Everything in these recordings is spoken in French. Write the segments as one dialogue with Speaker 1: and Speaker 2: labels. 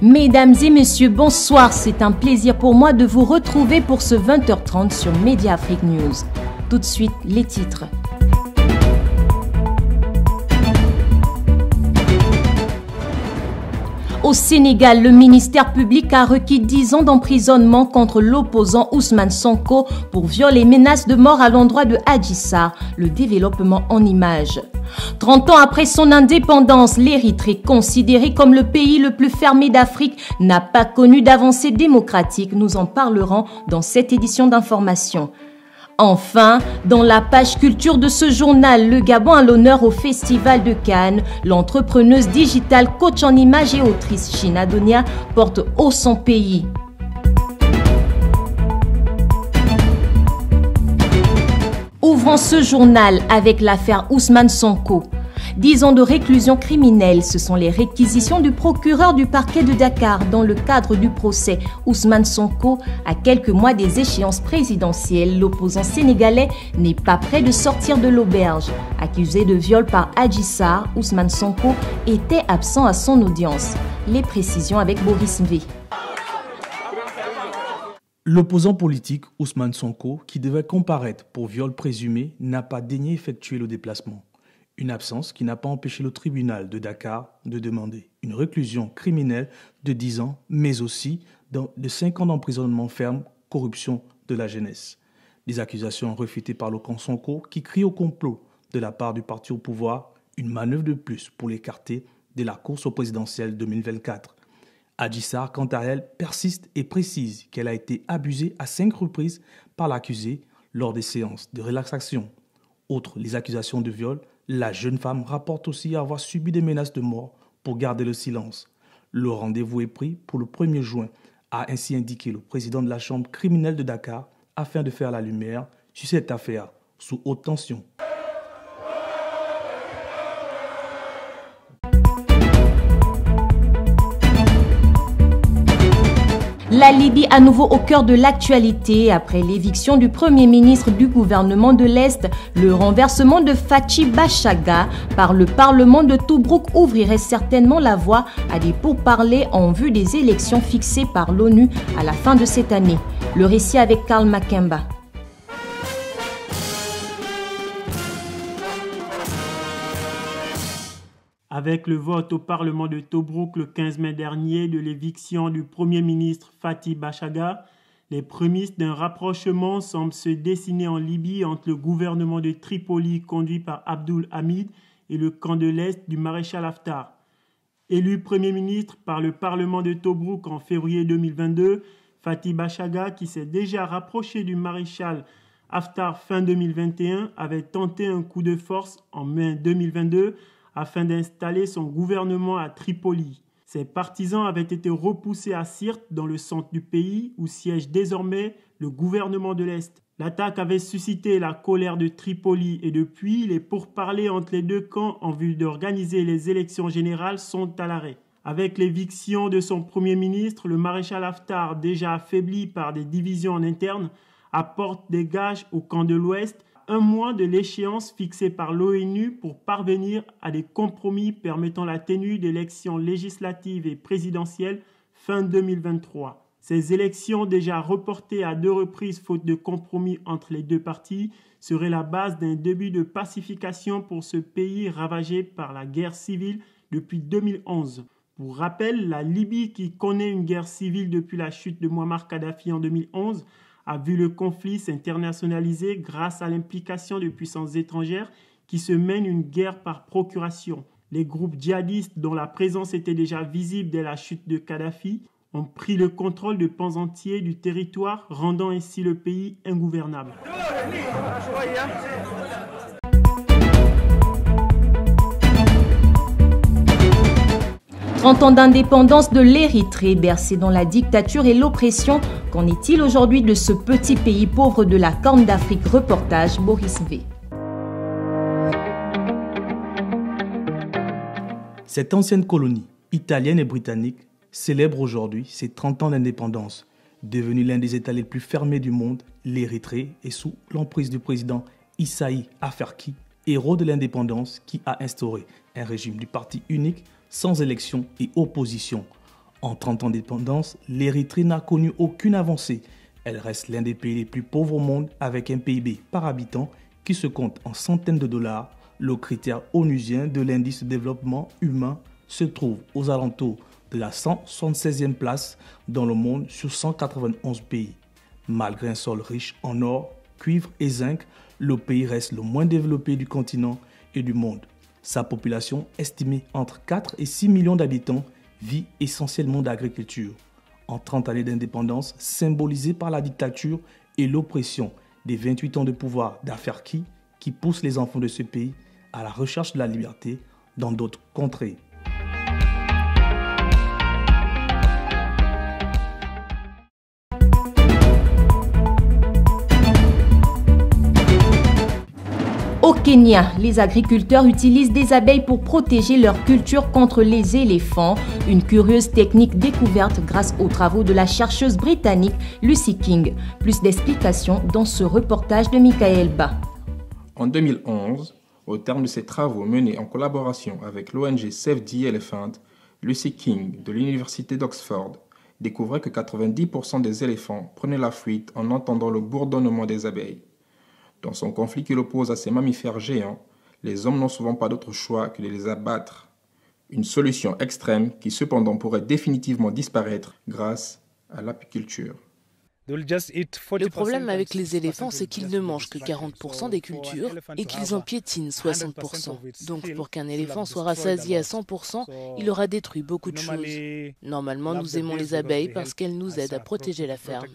Speaker 1: Mesdames et messieurs, bonsoir. C'est un plaisir pour moi de vous retrouver pour ce 20h30 sur Média Afrique News. Tout de suite, les titres. Au Sénégal, le ministère public a requis 10 ans d'emprisonnement contre l'opposant Ousmane Sonko pour viol et menaces de mort à l'endroit de Adji Sarr, le développement en images. 30 ans après son indépendance, l'Érythrée, considérée comme le pays le plus fermé d'Afrique, n'a pas connu d'avancée démocratique. Nous en parlerons dans cette édition d'information. Enfin, dans la page culture de ce journal, le Gabon a l'honneur au Festival de Cannes. L'entrepreneuse digitale, coach en images et autrice China Donia porte haut son pays. Ouvrons ce journal avec l'affaire Ousmane Sonko. 10 ans de réclusion criminelle, ce sont les réquisitions du procureur du parquet de Dakar dans le cadre du procès Ousmane Sonko. À quelques mois des échéances présidentielles, l'opposant sénégalais n'est pas prêt de sortir de l'auberge. Accusé de viol par Adji Sarr, Ousmane Sonko était absent à son audience. Les précisions avec Boris V.
Speaker 2: L'opposant politique Ousmane Sonko, qui devait comparaître pour viol présumé, n'a pas daigné effectuer le déplacement. Une absence qui n'a pas empêché le tribunal de Dakar de demander une réclusion criminelle de 10 ans, mais aussi de 5 ans d'emprisonnement ferme, corruption de la jeunesse. Des accusations refutées par le camp Sonko qui crie au complot de la part du parti au pouvoir, une manœuvre de plus pour l'écarter de la course au présidentiel 2024. Adji Sarr, quant à elle, persiste et précise qu'elle a été abusée à 5 reprises par l'accusé lors des séances de relaxation. Outre les accusations de viol, la jeune femme rapporte aussi avoir subi des menaces de mort pour garder le silence. Le rendez-vous est pris pour le 1er juin, a ainsi indiqué le président de la chambre criminelle de Dakar, afin de faire la lumière sur cette affaire sous haute tension.
Speaker 1: La Libye à nouveau au cœur de l'actualité. Après l'éviction du Premier ministre du gouvernement de l'Est, le renversement de Fathi Bachagha par le Parlement de Tobrouk ouvrirait certainement la voie à des pourparlers en vue des élections fixées par l'ONU à la fin de cette année. Le récit avec Karl Makemba.
Speaker 3: Avec le vote au Parlement de Tobrouk le 15 mai dernier de l'éviction du Premier ministre Fathi Bachagha, les prémices d'un rapprochement semblent se dessiner en Libye entre le gouvernement de Tripoli conduit par Abdul Hamid et le camp de l'Est du maréchal Haftar. Élu Premier ministre par le Parlement de Tobrouk en février 2022, Fathi Bachagha, qui s'est déjà rapproché du maréchal Haftar fin 2021, avait tenté un coup de force en mai 2022 afin d'installer son gouvernement à Tripoli. Ses partisans avaient été repoussés à Sirte, dans le centre du pays, où siège désormais le gouvernement de l'Est. L'attaque avait suscité la colère de Tripoli et depuis, les pourparlers entre les deux camps en vue d'organiser les élections générales sont à l'arrêt. Avec l'éviction de son Premier ministre, le maréchal Haftar, déjà affaibli par des divisions en interne, apporte des gages au camp de l'Ouest, un mois de l'échéance fixée par l'ONU pour parvenir à des compromis permettant la tenue d'élections législatives et présidentielles fin 2023. Ces élections, déjà reportées à 2 reprises faute de compromis entre les deux parties, seraient la base d'un début de pacification pour ce pays ravagé par la guerre civile depuis 2011. Pour rappel, la Libye, qui connaît une guerre civile depuis la chute de Mouammar Kadhafi en 2011, a vu le conflit s'internationaliser grâce à l'implication de puissances étrangères qui se mènent une guerre par procuration. Les groupes djihadistes, dont la présence était déjà visible dès la chute de Kadhafi, ont pris le contrôle de pans entiers du territoire, rendant ainsi le pays ingouvernable.
Speaker 1: 30 ans d'indépendance de l'Érythrée, bercée dans la dictature et l'oppression. Qu'en est-il aujourd'hui de ce petit pays pauvre de la Corne d'Afrique? Reportage Boris V.
Speaker 2: Cette ancienne colonie, italienne et britannique, célèbre aujourd'hui ses 30 ans d'indépendance. Devenu l'un des États les plus fermés du monde, l'Érythrée est sous l'emprise du président Issaï Afwerki, héros de l'indépendance qui a instauré un régime du parti unique sans élection et opposition. En 30 ans d'indépendance, l'Érythrée n'a connu aucune avancée. Elle reste l'un des pays les plus pauvres au monde avec un PIB par habitant qui se compte en centaines de dollars. Le critère onusien de l'indice de développement humain se trouve aux alentours de la 176e place dans le monde sur 191 pays. Malgré un sol riche en or, cuivre et zinc, le pays reste le moins développé du continent et du monde. Sa population, estimée entre 4 et 6 millions d'habitants, vit essentiellement d'agriculture. En 30 années d'indépendance, symbolisée par la dictature et l'oppression des 28 ans de pouvoir d'Afwerki qui poussent les enfants de ce pays à la recherche de la liberté dans d'autres contrées.
Speaker 1: Au Kenya, les agriculteurs utilisent des abeilles pour protéger leur culture contre les éléphants. Une curieuse technique découverte grâce aux travaux de la chercheuse britannique Lucy King. Plus d'explications dans ce reportage de Michael Ba.
Speaker 4: En 2011, au terme de ses travaux menés en collaboration avec l'ONG Save the Elephant, Lucy King de l'Université d'Oxford découvrait que 90% des éléphants prenaient la fuite en entendant le bourdonnement des abeilles. Dans son conflit qui l'oppose à ces mammifères géants, les hommes n'ont souvent pas d'autre choix que de les abattre. Une solution extrême qui cependant pourrait définitivement disparaître grâce à l'apiculture.
Speaker 5: Le problème avec les éléphants, c'est qu'ils ne mangent que 40% des cultures et qu'ils en piétinent 60%. Donc pour qu'un éléphant soit rassasié à 100%, il aura détruit beaucoup de choses. Normalement, nous aimons les abeilles parce qu'elles nous aident à protéger la ferme.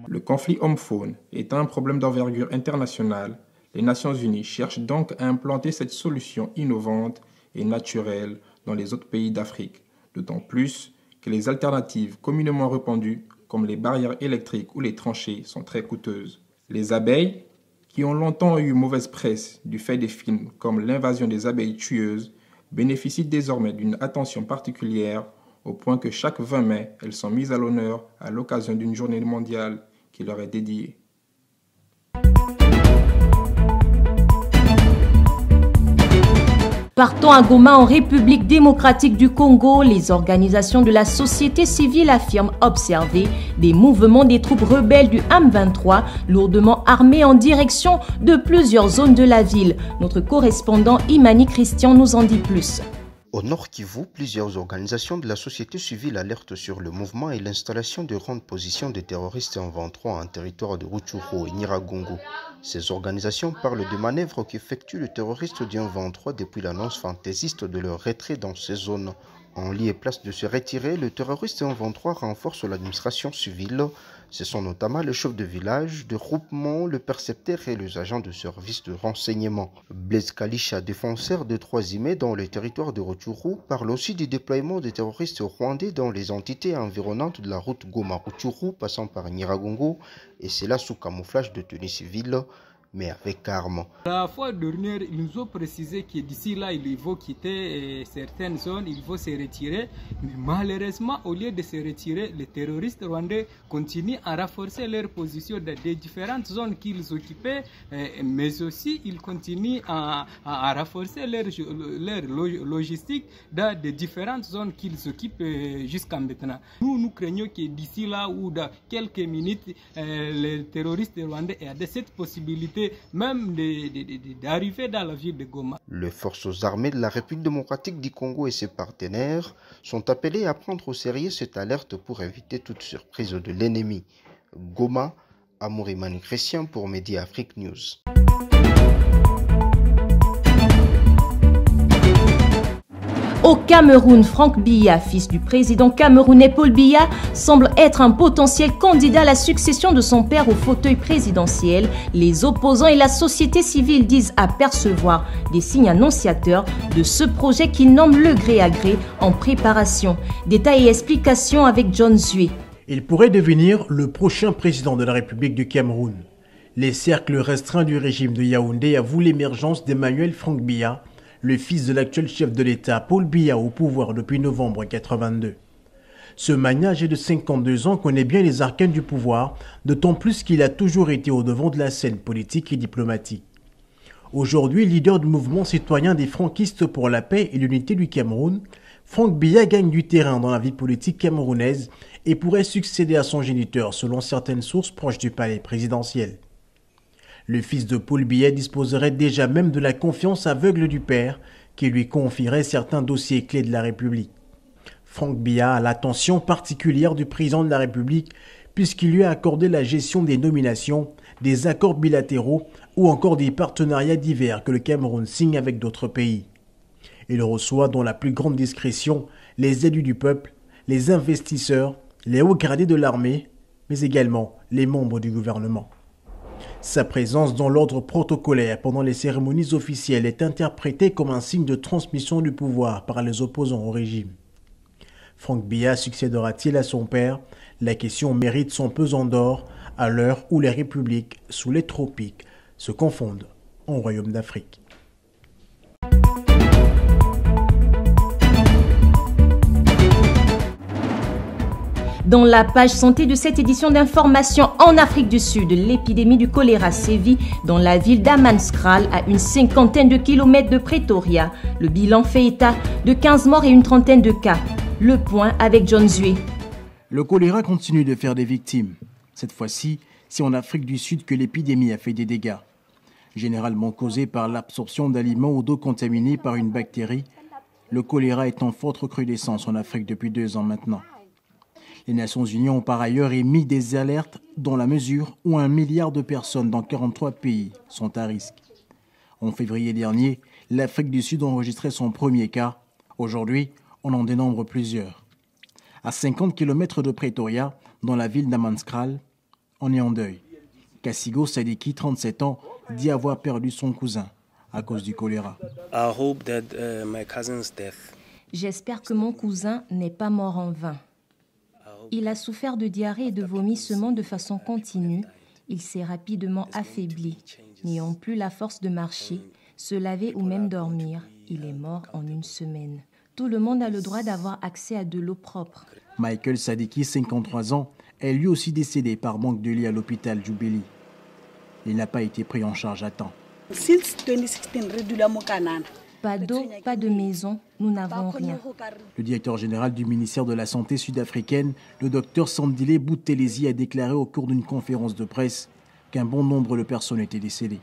Speaker 4: Le conflit homme-faune étant un problème d'envergure internationale, les Nations Unies cherchent donc à implanter cette solution innovante et naturelle dans les autres pays d'Afrique, d'autant plus que les alternatives communément répandues comme les barrières électriques ou les tranchées, sont très coûteuses. Les abeilles, qui ont longtemps eu mauvaise presse du fait des films comme l'invasion des abeilles tueuses, bénéficient désormais d'une attention particulière au point que chaque 20 mai, elles sont mises à l'honneur à l'occasion d'une journée mondiale qui leur est dédiée.
Speaker 1: Partons à Goma en République démocratique du Congo, les organisations de la société civile affirment observer des mouvements des troupes rebelles du M23 lourdement armées en direction de plusieurs zones de la ville. Notre correspondant Imani Christian nous en dit plus.
Speaker 6: Au Nord Kivu, plusieurs organisations de la société civile alertent sur le mouvement et l'installation de grandes positions de terroristes M23 en territoire de Rutshuru et Nyiragongo. Ces organisations parlent de manœuvres qu'effectuent les terroristes du M23 depuis l'annonce fantaisiste de leur retrait dans ces zones. En lieu et place de se retirer, le terroriste M23 renforce l'administration civile. Ce sont notamment les chefs de village, de groupement, le percepteur et les agents de service de renseignement. Blaise Kalisha, défenseur de Troisième dans le territoire de Rutshuru, parle aussi du déploiement des terroristes rwandais dans les entités environnantes de la route Goma-Rutshuru passant par Nyiragongo, et cela sous camouflage de tenue civile, mais avec armes.
Speaker 7: La fois dernière, ils nous ont précisé que d'ici là, il faut quitter certaines zones, il faut se retirer. Mais malheureusement, au lieu de se retirer, les terroristes rwandais continuent à renforcer leur position dans les différentes zones qu'ils occupaient, mais aussi ils continuent à renforcer leur logistique dans les différentes zones qu'ils occupent jusqu'à maintenant. Nous craignons que d'ici là ou dans quelques minutes, les terroristes rwandais aient cette possibilité même d'arriver dans la ville de Goma.
Speaker 6: Les forces armées de la République démocratique du Congo et ses partenaires sont appelés à prendre au sérieux cette alerte pour éviter toute surprise de l'ennemi. Goma, Imani Christian pour Média Afrique News.
Speaker 1: Au Cameroun, Franck Biya, fils du président camerounais Paul Biya, semble être un potentiel candidat à la succession de son père au fauteuil présidentiel. Les opposants et la société civile disent apercevoir des signes annonciateurs de ce projet qu'ils nomment le gré à gré en préparation. Détails et explications avec John Zue.
Speaker 8: Il pourrait devenir le prochain président de la République du Cameroun. Les cercles restreints du régime de Yaoundé avouent l'émergence d'Emmanuel Franck Biya, le fils de l'actuel chef de l'État Paul Biya au pouvoir depuis novembre 1982. Ce magnat âgé de 52 ans connaît bien les arcanes du pouvoir, d'autant plus qu'il a toujours été au devant de la scène politique et diplomatique. Aujourd'hui, leader du mouvement citoyen des franquistes pour la paix et l'unité du Cameroun, Franck Biya gagne du terrain dans la vie politique camerounaise et pourrait succéder à son géniteur selon certaines sources proches du palais présidentiel. Le fils de Paul Biya disposerait déjà même de la confiance aveugle du père qui lui confierait certains dossiers clés de la République. Franck Biya a l'attention particulière du président de la République puisqu'il lui a accordé la gestion des nominations, des accords bilatéraux ou encore des partenariats divers que le Cameroun signe avec d'autres pays. Il reçoit dans la plus grande discrétion les élus du peuple, les investisseurs, les hauts gradés de l'armée, mais également les membres du gouvernement. Sa présence dans l'ordre protocolaire pendant les cérémonies officielles est interprétée comme un signe de transmission du pouvoir par les opposants au régime. Franck Biya succédera-t-il à son père? La question mérite son pesant d'or à l'heure où les républiques sous les tropiques se confondent en royaume d'Afrique.
Speaker 1: Dans la page santé de cette édition d'information en Afrique du Sud, l'épidémie du choléra sévit dans la ville d'Amanskral à une 50aine de kilomètres de Pretoria. Le bilan fait état de 15 morts et une trentaine de cas. Le point avec John Zue.
Speaker 2: Le choléra continue de faire des victimes. Cette fois-ci, c'est en Afrique du Sud que l'épidémie a fait des dégâts. Généralement causée par l'absorption d'aliments ou d'eau contaminée par une bactérie, le choléra est en forte recrudescence en Afrique depuis 2 ans maintenant. Les Nations Unies ont par ailleurs émis des alertes dans la mesure où 1 milliard de personnes dans 43 pays sont à risque. En février dernier, l'Afrique du Sud a enregistré son premier cas. Aujourd'hui, on en dénombre plusieurs. À 50 km de Pretoria, dans la ville d'Amanskral, on est en deuil. Kassigo Sadiki, 37 ans, dit avoir perdu son cousin à cause du choléra.
Speaker 1: J'espère que mon cousin n'est pas mort en vain. Il a souffert de diarrhée et de vomissements de façon continue. Il s'est rapidement affaibli, n'ayant plus la force de marcher, se laver ou même dormir. Il est mort en 1 semaine. Tout le monde a le droit d'avoir accès à de l'eau propre.
Speaker 2: Michael Sadiki, 53 ans, est lui aussi décédé par manque de lit à l'hôpital Jubilee. Il n'a pas été pris en charge à temps.
Speaker 1: Pas d'eau, pas de maison, nous n'avons rien.
Speaker 2: Le directeur général du ministère de la Santé sud-africaine, le docteur Sandile Buthelezi, a déclaré au cours d'une conférence de presse qu'un bon nombre de personnes étaient décédées.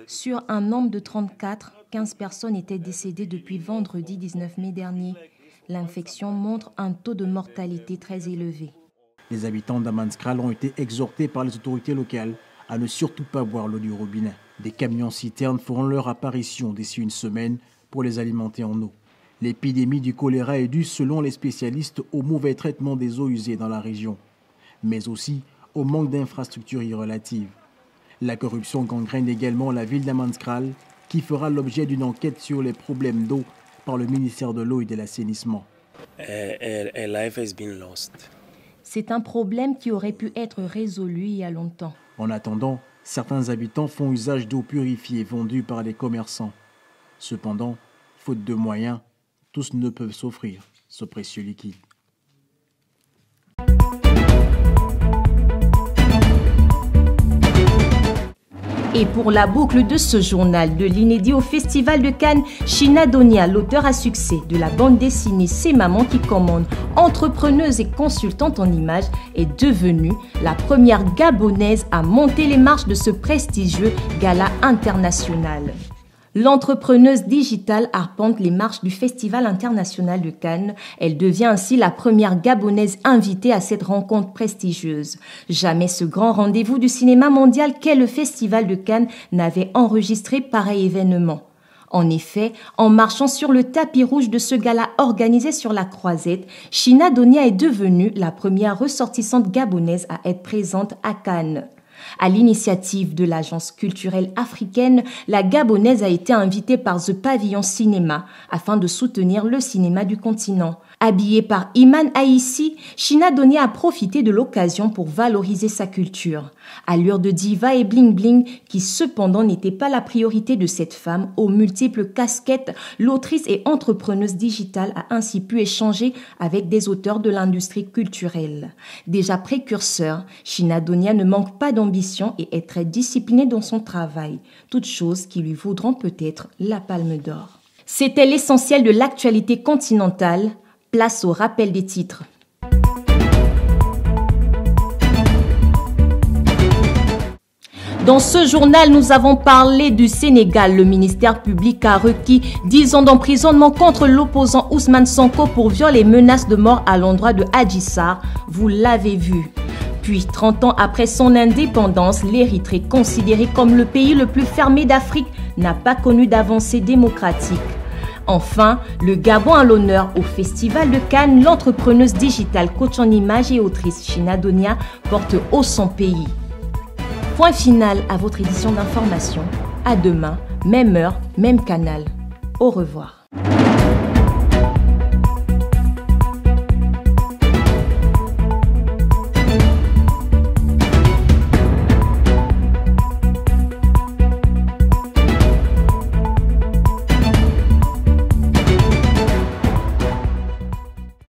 Speaker 1: Sur un nombre de 34, 15 personnes étaient décédées depuis vendredi 19 mai dernier. L'infection montre un taux de mortalité très élevé.
Speaker 2: Les habitants d'Amanskral ont été exhortés par les autorités locales à ne surtout pas boire l'eau du robinet. Des camions-citernes feront leur apparition d'ici 1 semaine pour les alimenter en eau. L'épidémie du choléra est due, selon les spécialistes, au mauvais traitement des eaux usées dans la région, mais aussi au manque d'infrastructures y relatives. La corruption gangrène également la ville d'Amanskral, qui fera l'objet d'une enquête sur les problèmes d'eau par le ministère de l'eau et de l'assainissement.
Speaker 1: C'est un problème qui aurait pu être résolu il y a longtemps.
Speaker 2: En attendant, certains habitants font usage d'eau purifiée vendue par les commerçants. Cependant, faute de moyens, tous ne peuvent s'offrir ce précieux liquide.
Speaker 1: Et pour la boucle de ce journal, de l'inédit au Festival de Cannes, China Donia, l'auteur à succès de la bande dessinée C'est Maman qui commande, entrepreneuse et consultante en images, est devenue la première Gabonaise à monter les marches de ce prestigieux gala international. L'entrepreneuse digitale arpente les marches du Festival international de Cannes. Elle devient ainsi la première Gabonaise invitée à cette rencontre prestigieuse. Jamais ce grand rendez-vous du cinéma mondial qu'est le Festival de Cannes n'avait enregistré pareil événement. En effet, en marchant sur le tapis rouge de ce gala organisé sur la Croisette, China Donia est devenue la première ressortissante gabonaise à être présente à Cannes. À l'initiative de l'agence culturelle africaine, la Gabonaise a été invitée par The Pavillon Cinéma afin de soutenir le cinéma du continent. Habillée par Iman Aïssi, China Donia a profité de l'occasion pour valoriser sa culture. Allure de diva et bling-bling qui cependant n'était pas la priorité de cette femme aux multiples casquettes, l'autrice et entrepreneuse digitale a ainsi pu échanger avec des auteurs de l'industrie culturelle. Déjà précurseur, China Donia ne manque pas d'ambition et est très disciplinée dans son travail, toutes choses qui lui vaudront peut-être la Palme d'Or. C'était l'essentiel de l'actualité continentale. Place au rappel des titres. Dans ce journal, nous avons parlé du Sénégal. Le ministère public a requis 10 ans d'emprisonnement contre l'opposant Ousmane Sonko pour viol et menaces de mort à l'endroit de Adji Sarr. Vous l'avez vu. Puis, 30 ans après son indépendance, l'Érythrée, considérée comme le pays le plus fermé d'Afrique, n'a pas connu d'avancée démocratique. Enfin, le Gabon à l'honneur au Festival de Cannes, l'entrepreneuse digitale, coach en images et autrice China Donia porte haut son pays. Point final à votre édition d'information. À demain, même heure, même canal. Au revoir.